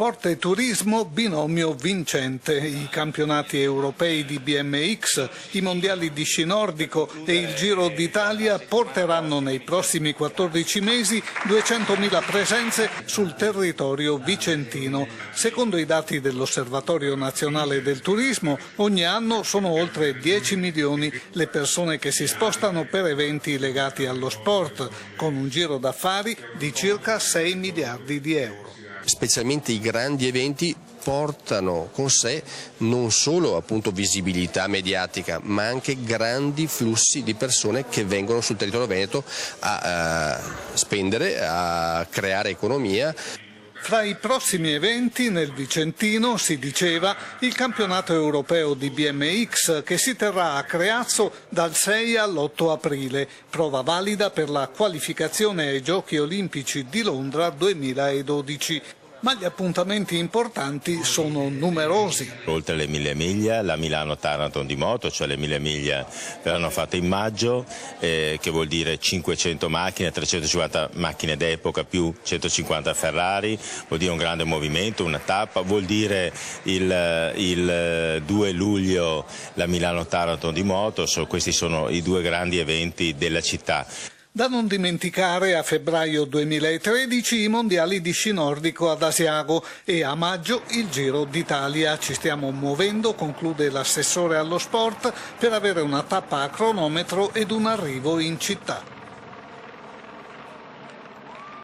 Sport e turismo, binomio vincente. I campionati europei di BMX, i mondiali di sci nordico e il Giro d'Italia porteranno nei prossimi 14 mesi 200.000 presenze sul territorio vicentino. Secondo i dati dell'Osservatorio Nazionale del Turismo, ogni anno sono oltre 10 milioni le persone che si spostano per eventi legati allo sport, con un giro d'affari di circa 6 miliardi di euro. Specialmente i grandi eventi portano con sé non solo appunto visibilità mediatica, ma anche grandi flussi di persone che vengono sul territorio veneto a spendere, a creare economia. Fra i prossimi eventi nel Vicentino, si diceva, il campionato europeo di BMX che si terrà a Creazzo dal 6 all'8 aprile, prova valida per la qualificazione ai Giochi Olimpici di Londra 2012. Ma gli appuntamenti importanti sono numerosi. Oltre le 1000 miglia, la Milano-Taranto di moto, cioè le 1000 miglia verranno fatte in maggio, che vuol dire 500 macchine, 350 macchine d'epoca più 150 Ferrari, vuol dire un grande movimento, una tappa, vuol dire il 2 luglio la Milano-Taranto di moto, questi sono i due grandi eventi della città. Da non dimenticare a febbraio 2013 i mondiali di sci nordico ad Asiago e a maggio il Giro d'Italia. Ci stiamo muovendo, conclude l'assessore allo sport, per avere una tappa a cronometro ed un arrivo in città.